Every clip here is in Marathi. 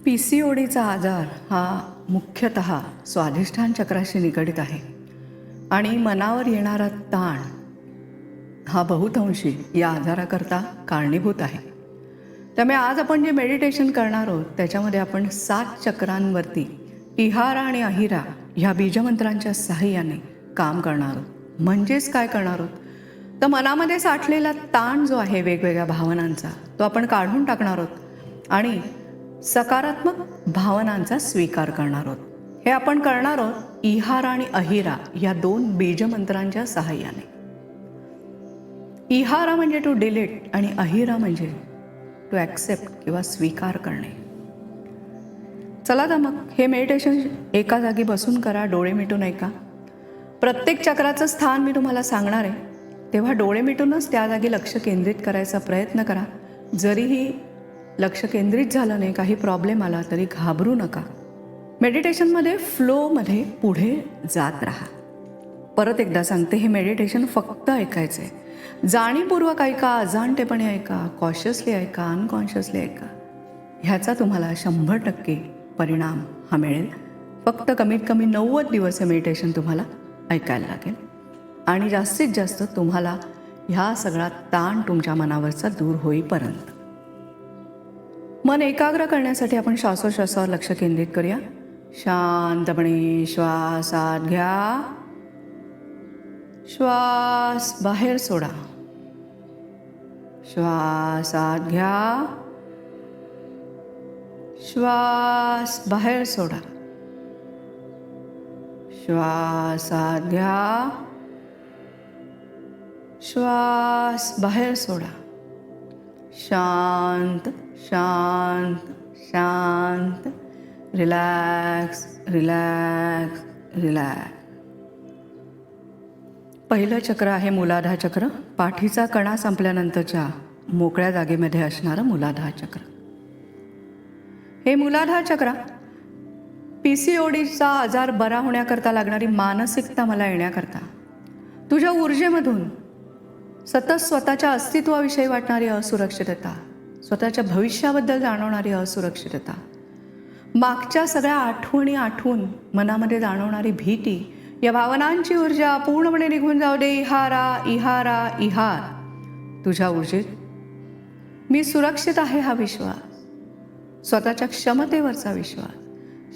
PCODचा आजार हा मुख्यतः स्वाधिष्ठान चक्राशी निगडित आहे आणि मनावर येणारा ताण हा बहुतांशी या आजाराकरता कारणीभूत आहे. त्यामुळे आज आपण जे मेडिटेशन करणार आहोत त्याच्यामध्ये आपण 7 चक्रांवरती इहारा आणि अहिरा ह्या बीजमंत्रांच्या सहाय्याने काम करणार आहोत. म्हणजेच काय करणार आहोत तर मनामध्ये साठलेला ताण जो आहे वेगवेगळ्या भावनांचा तो आपण काढून टाकणार आहोत आणि सकारात्मक भावनांचा स्वीकार करणार आहोत. हे आपण करणार आहोत इहारा आणि अहिरा या 2 बीजमंत्रांच्या सहाय्याने. इहारा म्हणजे टू डिलीट आणि अहिरा म्हणजे टू ॲक्सेप्ट किंवा स्वीकार करणे. चला तर मग हे मेडिटेशन एका जागी बसून करा, डोळे मिटून ऐका. प्रत्येक चक्राचं स्थान मी तुम्हाला सांगणार आहे, तेव्हा डोळे मिटूनच त्या जागी लक्ष केंद्रित करायचा प्रयत्न करा. जरीही लक्ष केंद्रित झालं नाही, काही प्रॉब्लेम आला तरी घाबरू नका. मेडिटेशनमध्ये फ्लोमध्ये पुढे जात राहा. परत एकदा सांगते, हे मेडिटेशन फक्त ऐकायचं आहे. जाणीवपूर्वक ऐका, अजाणतेपणे ऐका, कॉशियसली ऐका, अनकॉन्शियसली ऐका. ह्याचा तुम्हाला 100% परिणाम हा मिळेल. फक्त कमीत कमी 90 दिवस हे मेडिटेशन तुम्हाला ऐकायला लागेल आणि जास्तीत जास्त तुम्हाला ह्या सगळा ताण तुमच्या मनावरचा दूर होईपर्यंत. मन एकाग्र करण्यासाठी आपण श्वासोश्वासावर लक्ष केंद्रित करूया. शांतपणे श्वास आत घ्या, श्वास बाहेर सोडा. श्वास आत घ्या, श्वास बाहेर सोडा. श्वास आत घ्या, श्वास बाहेर सोडा. शांत शांत शांत. Relax relax relax. पहिलं चक्र आहे मूलाधार चक्र. पाठीचा कणा संपल्यानंतरच्या मोकळ्या जागेमध्ये असणारं मूलाधार चक्र. हे मूलाधार चक्र PCODचा आजार बरा होण्याकरता लागणारी मानसिकता मला येण्याकरता, तुझ्या ऊर्जेमधून सतत स्वतःच्या अस्तित्वाविषयी वाटणारी असुरक्षितता, स्वतःच्या भविष्याबद्दल जाणवणारी असुरक्षितता, मागच्या सगळ्या आठवणी आठवून मनामध्ये जाणवणारी भीती, या भावनांची ऊर्जा पूर्णपणे निघून जाऊ दे. इहारा इहारा इहार. तुझ्या ऊर्जेत मी सुरक्षित आहे हा विश्वास, स्वतःच्या क्षमतेवरचा विश्वास,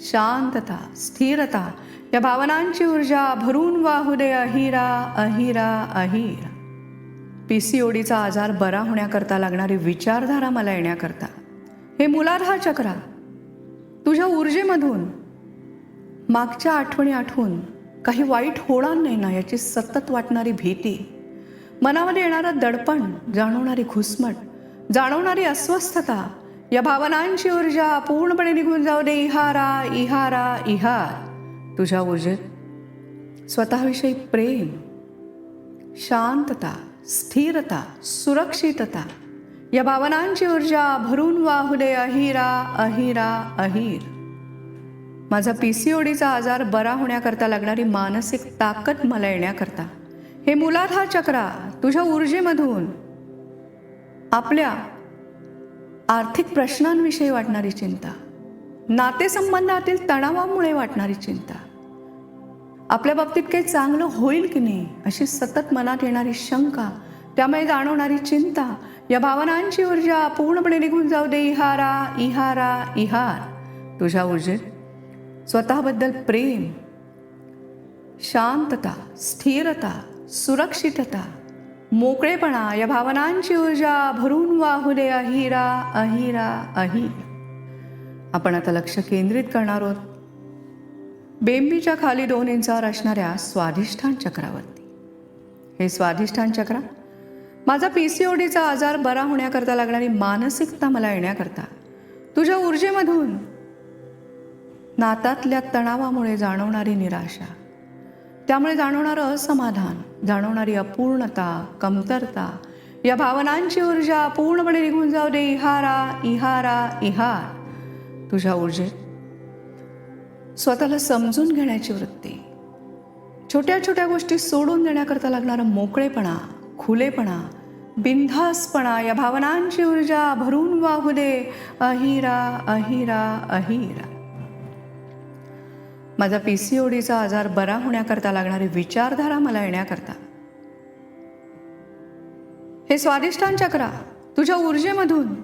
शांतता, स्थिरता, या भावनांची ऊर्जा भरून वाहू दे. अहिरा अहिरा अहिरा. PCODचा आजार बरा होण्याकरता लागणारी विचारधारा मला येण्याकरता हे मूलाधार चक्र तुझ्या ऊर्जेमधून मागच्या आठवणी आठवून काही वाईट होणार नाही ना याची सतत वाटणारी भीती, मनामध्ये येणारं दडपण, जाणवणारी घुसमट, जाणवणारी अस्वस्थता, या भावनांची ऊर्जा पूर्णपणे निघून जाऊ दे. इहारा इहारा इहार. तुझ्या ऊर्जेत स्वतःविषयी प्रेम, शांतता, स्थिरता, सुरक्षितता, या भावनांची ऊर्जा भरून वाहू दे. अहिरा अहिरा अहिर. माझा PCODचा आजार बरा होण्याकरता लागणारी मानसिक ताकद मला येण्याकरता हे मूलाधार चक्र तुझ्या ऊर्जेमधून आपल्या आर्थिक प्रश्नांविषयी वाटणारी चिंता, नातेसंबंधातील तणावामुळे वाटणारी चिंता, आपल्या बाबतीत काही चांगलं होईल की नाही अशी सतत मनात येणारी शंका, त्यामुळे जाणवणारी चिंता, या भावनांची ऊर्जा पूर्णपणे निघून जाऊ दे. इहारा इहारा इहार. तुझ्या ऊर्जेत स्वतःबद्दल प्रेम, शांतता, स्थिरता, सुरक्षितता, मोकळेपणा, या भावनांची ऊर्जा भरून वाहू दे. अहिरा अहिरा अहिर. आपण आता लक्ष केंद्रित करणार आहोत बेंबीच्या खाली 2 इंचावर असणाऱ्या स्वाधिष्ठान चक्रावरती. हे स्वाधिष्ठान चक्र माझा PCODचा आजार बरा होण्याकरता लागणारी मानसिकता मला येण्याकरता तुझ्या ऊर्जेमधून नातातल्या तणावामुळे जाणवणारी निराशा, त्यामुळे जाणवणारं असमाधान, जाणवणारी अपूर्णता, कमतरता, या भावनांची ऊर्जा पूर्णपणे निघून जाऊ दे. इहारा इहारा इहार. तुझ्या ऊर्जेत स्वतःला समजून घेण्याची वृत्ती, छोट्या छोट्या गोष्टी सोडून देण्याकरता लागणारा मोकळेपणा, खुलेपणा, बिनधास्तपणा या भावनांची ऊर्जा भरून वाहू दे. अहिरा अहिरा अहिरा. माझा PCODचा आजार बरा होण्याकरता लागणारी विचारधारा मला येण्याकरता हे स्वादिष्टान चक्रा तुझ्या ऊर्जेमधून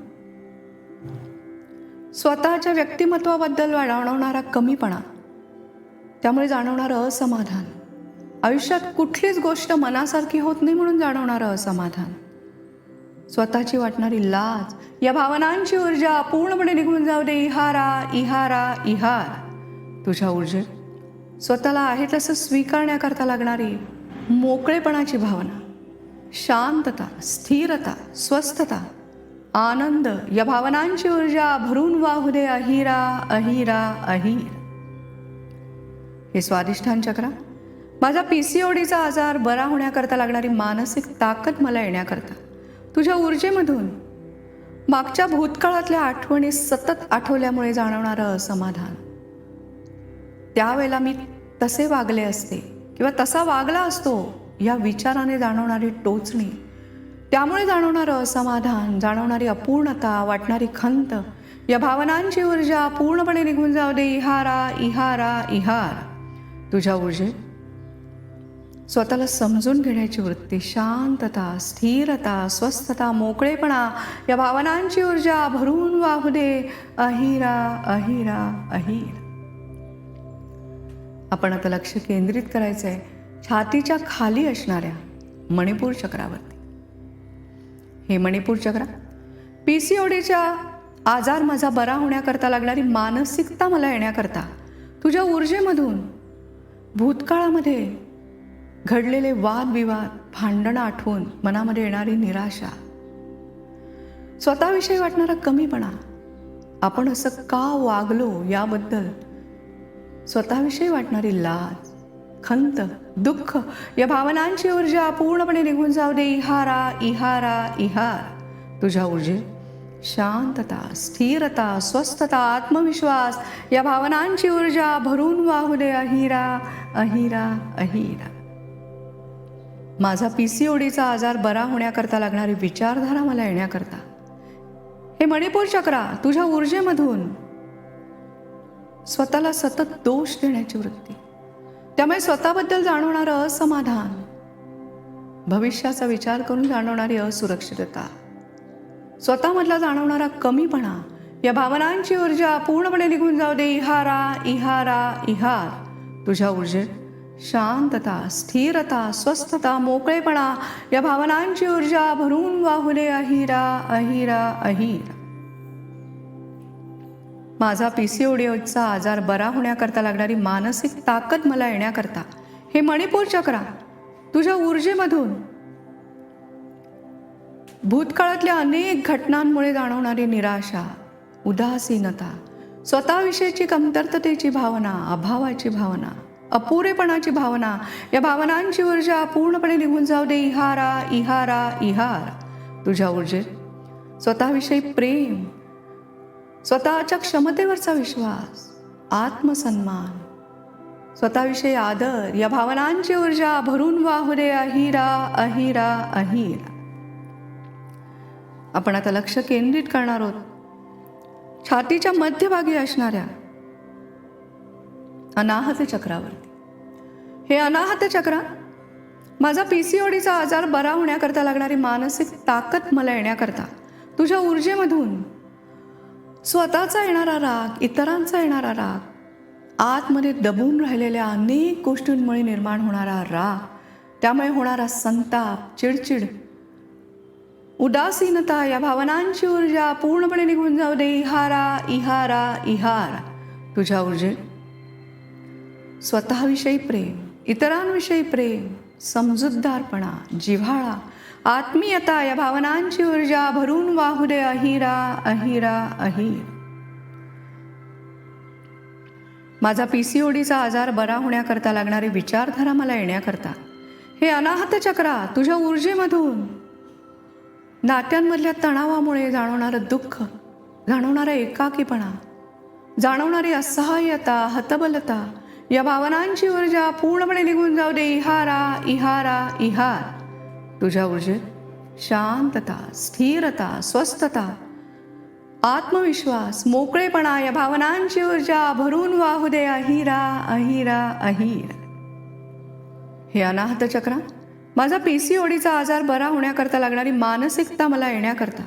स्वतःच्या व्यक्तिमत्वाबद्दल जाणवणारा कमीपणा, त्यामुळे जाणवणारं असमाधान, आयुष्यात कुठलीच गोष्ट मनासारखी होत नाही म्हणून जाणवणारं असमाधान, स्वतःची वाटणारी लाज या भावनांची ऊर्जा पूर्णपणे निघून जाऊ दे. इहारा इहारा इहार. तुझ्या ऊर्जेत स्वतःला आहे तसं स्वीकारण्याकरता लागणारी मोकळेपणाची भावना, शांतता, स्थिरता, स्वस्थता, आनंद या भावनांची ऊर्जा भरून वाहू दे. अहिरा अहिरा अहिर. हे स्वादिष्टान चक्रा माझा PCODचा आजार बरा होण्याकरता लागणारी मानसिक ताकद मला येण्याकरता तुझ्या ऊर्जेमधून मागच्या भूतकाळातल्या आठवणी सतत आठवल्यामुळे जाणवणारं असमाधान, त्यावेळेला मी तसे वागले असते किंवा तसा वागला असतो या विचाराने जाणवणारी टोचणी, त्यामुळे जाणवणारं असमाधान, जाणवणारी अपूर्णता, वाटणारी खंत या भावनांची ऊर्जा पूर्णपणे निघून जाऊ दे. इहारा इहारा इहार. तुझ्या ऊर्जेत स्वतःला समजून घेण्याची वृत्ती, शांतता, स्थिरता, स्वस्थता, मोकळेपणा या भावनांची ऊर्जा भरून वाहू दे. अहिरा अहिरा अहिर. आपण आता लक्ष केंद्रित करायचं आहे छातीच्या खाली असणाऱ्या मणिपूर चक्रावरती. हे मणिपूर चक्र PCODचा आजार माझा बरा होण्याकरता लागणारी मानसिकता मला येण्याकरता तुझ्या ऊर्जेमधून भूतकाळामध्ये घडलेले वादविवाद, भांडणं आठवून मनामध्ये येणारी निराशा, स्वतःविषयी वाटणारा कमीपणा, आपण असं का वागलो याबद्दल स्वतःविषयी वाटणारी लाज, खंत, दुःख या भावनांची ऊर्जा पूर्णपणे निघून जाऊ दे. इहारा इहारा इहार. तुझ्या ऊर्जेत शांतता, स्थिरता, स्वस्थता, आत्मविश्वास या भावनांची ऊर्जा भरून वाहू दे. अहिरा अहिरा अहिरा. माझा PCODचा आजार बरा होण्याकरता लागणारी विचारधारा मला येण्याकरता हे मणिपूर चक्रा तुझ्या ऊर्जेमधून स्वतःला सतत दोष देण्याची वृत्ती, त्यामुळे स्वतःबद्दल जाणवणारं असमाधान, भविष्याचा विचार करून जाणवणारी असुरक्षितता, स्वतःमधला जाणवणारा कमीपणा या भावनांची ऊर्जा पूर्णपणे निघून जाऊ दे. इहारा इहारा इहार. तुझ्या ऊर्जेत शांतता, स्थिरता, स्वस्थता, मोकळेपणा या भावनांची ऊर्जा भरून वाहू दे. अहिरा अहिरा अहिर. माझा PCODचा आजार बरा होण्याकरता लागणारी मानसिक ताकद मला येण्याकरता हे मणिपूर चक्रा तुझ्या ऊर्जेमधून भूतकाळातल्या अनेक घटनांमुळे जाणवणारी निराशा, उदासीनता, स्वतःविषयीची कमतरतेची भावना, अभावाची भावना, अपुरेपणाची भावना या भावनांची ऊर्जा पूर्णपणे निघून जाऊ दे. इहारा इहारा इहार. तुझ्या ऊर्जेत स्वतःविषयी प्रेम, स्वतःच्या क्षमतेवरचा विश्वास, आत्मसन्मान, स्वतःविषयी आदर या भावनांची ऊर्जा भरून वाहू दे. अहिरा अहिरा अहिरा. आपण आता लक्ष केंद्रित करणार आहोत छातीच्या मध्यभागी असणाऱ्या अनाहत चक्रावरती. हे अनाहत चक्र माझा PCODचा आजार बरा होण्याकरता लागणारी मानसिक ताकद मला येण्याकरता तुझ्या ऊर्जेमधून स्वतःचा येणारा राग, इतरांचा येणारा राग, आतमध्ये दबून राहिलेल्या अनेक गोष्टींमुळे निर्माण होणारा राग, त्यामुळे होणारा संताप, चिडचिड, उदासीनता या भावनांची ऊर्जा पूर्णपणे निघून जाऊ दे. इहारा इहारा इहार. तुझ्या ऊर्जेत स्वतःविषयी प्रेम, इतरांविषयी प्रेम, समजूतदारपणा, जिव्हाळा, आत्मीयता या भावनांची ऊर्जा भरून वाहू दे. अहिरा अहिरा अहिर. माझा PCODचा आजार बरा होण्याकरता लागणारी विचारधारा मला येण्याकरता हे अनाहत चक्रा तुझ्या ऊर्जेमधून नात्यांमधल्या तणावामुळे जाणवणारं दुःख, जाणवणारा एकाकीपणा, जाणवणारी असहाय्यता, हतबलता या भावनांची ऊर्जा पूर्णपणे निघून जाऊ दे. इहारा इहारा इहार. तुझ्या ऊर्जेत शांतता, स्थिरता, स्वस्थता, आत्मविश्वास, मोकळेपणा या भावनांची ऊर्जा भरून वाहू दे. अहिरा अहिरा अहिर. हे अनाहत चक्र माझा PCODचा आजार बरा होण्याकरता लागणारी मानसिकता मला येण्याकरता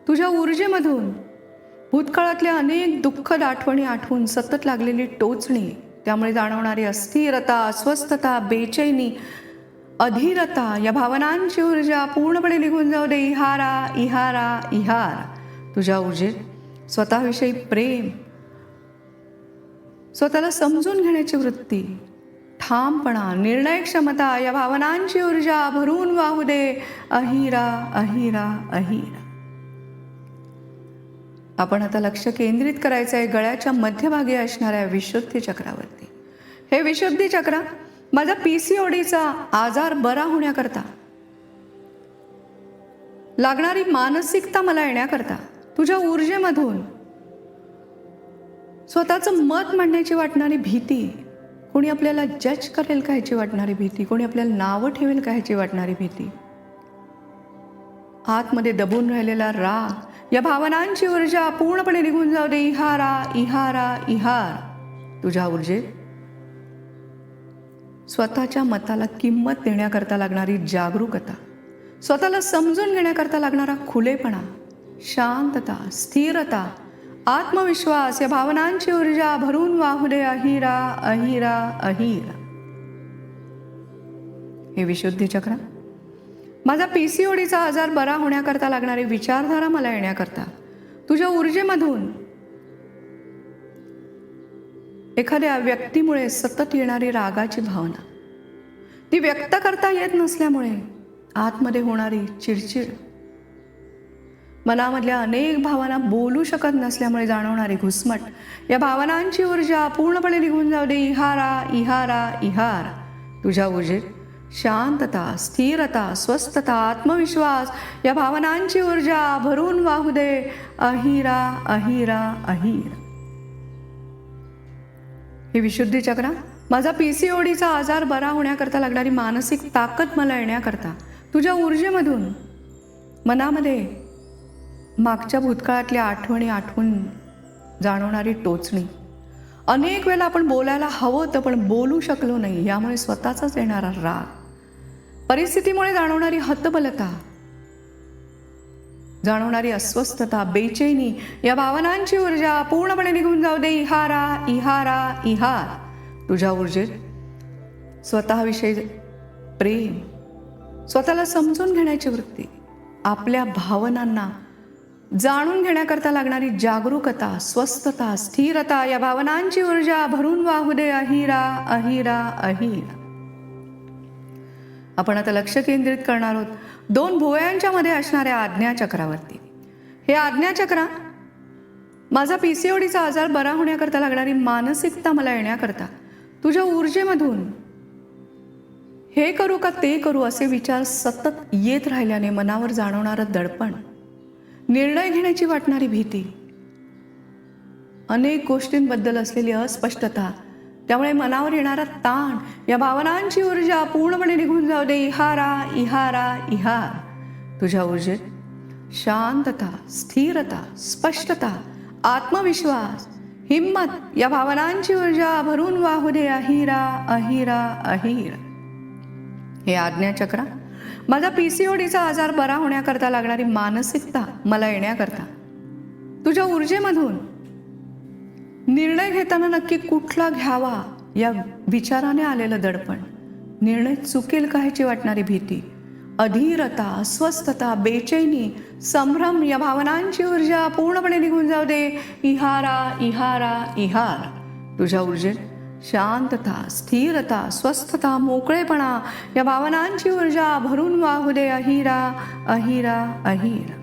तुझ्या ऊर्जेमधून भूतकाळातल्या अनेक दुःखद आठवणी आठवून सतत लागलेली टोचणी, त्यामुळे जाणवणारी अस्थिरता, अस्वस्थता, बेचैनी, अधीरता या भावनांची ऊर्जा पूर्णपणे निघून जाऊ दे. इहारा इहारा इहार. तुझ्या ऊर्जेत स्वतःविषयी प्रेम, स्वतःला समजून घेण्याची वृत्ती, ठामपणा, निर्णय क्षमता या भावनांची ऊर्जा भरून वाहू दे. अहिरा अहिरा अहिरा. आपण आता लक्ष केंद्रित करायचं आहे गळ्याच्या मध्यभागी असणाऱ्या विशुद्धी चक्रावरती. हे विशुद्धी चक्र माझा PCODचा आजार बरा होण्याकरता लागणारी मानसिकता मला येण्याकरता तुझ्या ऊर्जेमधून स्वतःचं मत मांडण्याची वाटणारी भीती, कोणी आपल्याला जज करेल का ह्याची वाटणारी भीती, कोणी आपल्याला नावं ठेवेल का ह्याची वाटणारी भीती, आतमध्ये दबून राहिलेला राग या भावनांची ऊर्जा पूर्णपणे निघून जाऊ दे. इहारा इहारा इहार. तुझ्या ऊर्जेत स्वतःच्या मताला किंमत देण्याकरता लागणारी जागरूकता, स्वतःला समजून घेण्याकरता लागणारा खुलेपणा, शांतता, स्थिरता, आत्मविश्वास या भावनांची ऊर्जा भरून वाहू दे. अहिरा अहिरा अहिर. हे विशुद्धी चक्र माझा PCODचा आजार बरा होण्याकरता लागणारी विचारधारा मला येण्याकरता तुझ्या ऊर्जेमधून एखाद्या व्यक्तीमुळे सतत येणारी रागाची भावना, ती व्यक्त करता येत नसल्यामुळे आतमध्ये होणारी चिडचिड, मनामधल्या अनेक भावना बोलू शकत नसल्यामुळे जाणवणारी घुसमट या भावनांची ऊर्जा पूर्णपणे निघून जाऊ दे. इहारा इहारा इहार. तुझ्या ऊर्जेत शांतता, स्थिरता, स्वस्थता, आत्मविश्वास या भावनांची ऊर्जा भरून वाहू दे. अहिरा अहिरा अहिर. हे विशुद्धी चक्र माझा PCODचा आजार बरा होण्याकरता लागणारी मानसिक ताकद मला येण्याकरता तुझ्या ऊर्जेमधून मनामध्ये मागच्या भूतकाळातल्या आठवणी आठवून जाणवणारी टोचणी, अनेक वेळेला आपण बोलायला हवं होतं पण बोलू शकलो नाही, यामुळे स्वतःचाच येणारा राग, परिस्थितीमुळे जाणवणारी हतबलता, जाणवणारी अस्वस्थता, बेचैनी या भावनांची ऊर्जा पूर्णपणे निघून जाऊ दे. इहारा इहारा इहार. तुझ्या ऊर्जेत स्वतःविषयी प्रेम, स्वतःला समजून घेण्याची वृत्ती, आपल्या भावनांना जाणून घेण्याकरता लागणारी जागरूकता, स्वस्थता, स्थिरता या भावनांची ऊर्जा भरून वाहू दे. अहिरा अहिरा अहिर. आपण आता लक्ष केंद्रित करणार आहोत 2 भुवयांच्या मध्ये असणाऱ्या आज्ञाचक्रावरती. हे आज्ञाचक्र माझा PCODचा आजार बरा होण्याकरता लागणारी मानसिकता मला येण्याकरता तुझ्या ऊर्जेमधून हे करू का ते करू असे विचार सतत येत राहिल्याने मनावर जाणवणारं दडपण, निर्णय घेण्याची वाटणारी भीती, अनेक गोष्टींबद्दल असलेली अस्पष्टता, त्यामुळे मनावर येणारा ताण या भावनांची ऊर्जा पूर्णपणे निघून जाऊ दे. इहारा इहारा इहार. तुझ्या ऊर्जेत शांतता, स्थिरता, स्पष्टता, आत्मविश्वास, हिम्मत या भावनांची ऊर्जा भरून वाहू दे. अहिरा अहिरा अहिर. हे आज्ञाचक्र माझा PCODचा आजार बरा होण्याकरता लागणारी मानसिकता मला येण्याकरता तुझ्या ऊर्जेमधून निर्णय घेताना नक्की कुठला घ्यावा या विचाराने आलेलं दडपण, निर्णय चुकेल का ह्याची वाटणारी भीती, अधीरता, अस्वस्थता, बेचैनी, संभ्रम या भावनांची ऊर्जा पूर्णपणे निघून जाऊ दे. इहारा इहारा इहार. तुझ्या ऊर्जेत शांतता, स्थिरता, स्वस्थता, मोकळेपणा या भावनांची ऊर्जा भरून वाहू दे. अहिरा अहिरा अहिर.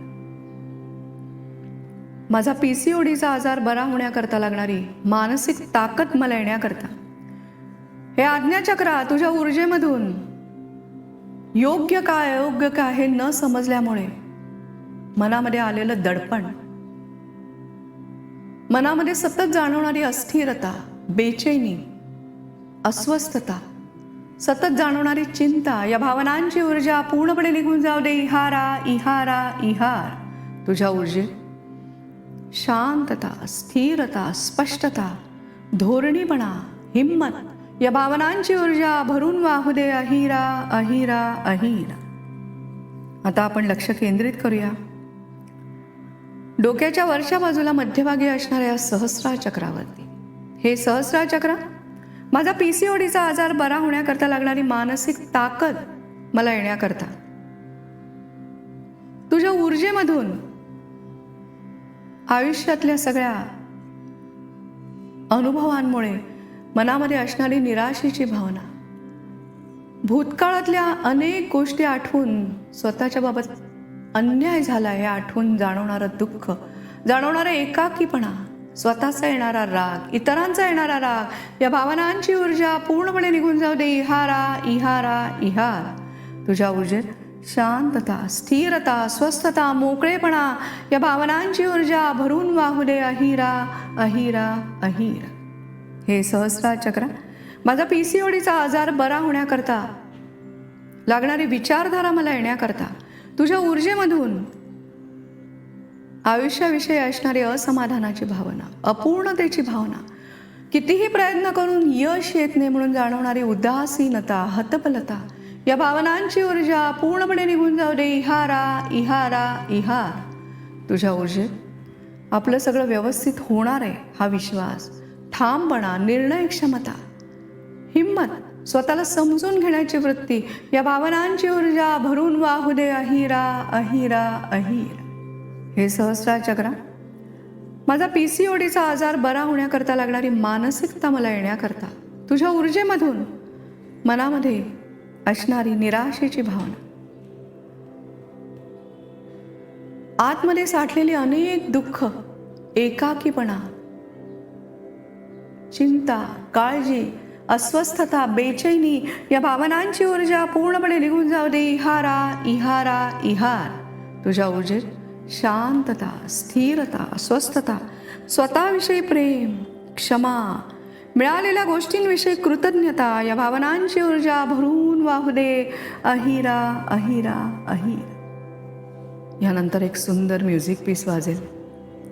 माझा PCODचा आजार बरा होण्याकरता लागणारी मानसिक ताकद मला येण्याकरता हे आज्ञाचक्र तुझ्या ऊर्जेमधून योग्य काय अयोग्य काय हे न समजल्यामुळे मनामध्ये आलेलं दडपण, मनामध्ये सतत जाणवणारी अस्थिरता, बेचैनी, अस्वस्थता सतत जाणवणारी चिंता, या भावनांची ऊर्जा पूर्णपणे निघून जाऊ दे. इहारा इहारा इहार. तुझ्या ऊर्जेत शांतता, स्थिरता, स्पष्टता, धोरणीपणा, हिम्मत, या भावनांची ऊर्जा भरून वाहू दे. अहिरा अहिरा अहिरा. आता आपण लक्ष केंद्रित करूया डोक्याच्या वरच्या बाजूला मध्यभागी असणाऱ्या सहस्रार चक्रावरती. हे सहस्रार चक्र माझा PCODचा आजार बरा होण्याकरता लागणारी मानसिक ताकद मला येण्याकरता, तुझ्या ऊर्जेमधून आयुष्यातल्या सगळ्या अनुभवांमुळे मनामध्ये असणारी निराशेची भावना, भूतकाळातल्या अनेक गोष्टी आठवून स्वतःच्या बाबत अन्याय झाला हे आठवून जाणवणारं दुःख, जाणवणारा एकाकीपणा, स्वतःचा येणारा राग, इतरांचा येणारा राग, या भावनांची ऊर्जा पूर्णपणे निघून जाऊ दे. इहारा इहारा इहार. तुझ्या ऊर्जेत शांतता, स्थिरता, स्वस्थता, मोकळेपणा, या भावनांची ऊर्जा भरून वाहू दे. अहिरा अहिरा अहिर. हे सहस्रार चक्र माझा PCODचा आजार बरा होण्याकरता लागणारी विचारधारा मला येण्याकरता, तुझ्या ऊर्जेमधून आयुष्याविषयी असणारी असमाधानाची भावना, अपूर्णतेची भावना, कितीही प्रयत्न करून यश येत नाही म्हणून जाणवणारी उदासीनता, हतबलता, या भावनांची ऊर्जा पूर्णपणे निघून जाऊ दे. इहारा इहारा इहार. तुझ्या ऊर्जेत आपलं सगळं व्यवस्थित होणार आहे हा विश्वास, ठामपणा, निर्णय क्षमता, हिम्मत, स्वतःला समजून घेण्याची वृत्ती, या भावनांची ऊर्जा भरून वाहू दे. अहिरा अहिरा अहिर. हे सहस्रार चक्र माझा PCODचा आजार बरा होण्याकरता लागणारी मानसिकता मला येण्याकरता, तुझ्या ऊर्जेमधून मनामध्ये असणारी निराशेची भावना, आतमध्ये साठलेली अनेक दुःख, एकाकीपणा, चिंता, काळजी, अस्वस्थता, बेचैनी, या भावनांची ऊर्जा पूर्णपणे निघून जाऊ दे. इहारा इहारा इहार. तुझ्या ऊर्जेत शांतता, स्थिरता, स्वस्थता, स्वतःविषयी प्रेम, क्षमा, मिळालेल्या गोष्टींविषयी कृतज्ञता, या भावनांची ऊर्जा भरून वाहू दे. अहिरा अहिरा अहिर. यानंतर एक सुंदर म्युझिक पीस वाजेल,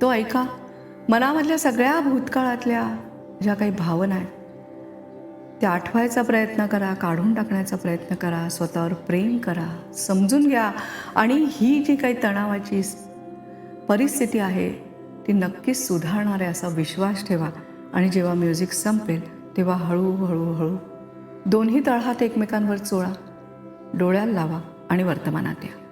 तो ऐका. मनामधल्या सगळ्या भूतकाळातल्या ज्या काही भावना आहेत त्या आठवायचा प्रयत्न करा, काढून टाकण्याचा प्रयत्न करा, स्वतःवर प्रेम करा, समजून घ्या, आणि ही जी काही तणावाची परिस्थिती आहे ती नक्कीच सुधारणार आहे असा विश्वास ठेवा. आणि जेव्हा म्युझिक संपेल तेव्हा हळूहळू हळू दोन्ही तळहात एकमेकांवर चोळा, डोळ्याला लावा आणि वर्तमानात या.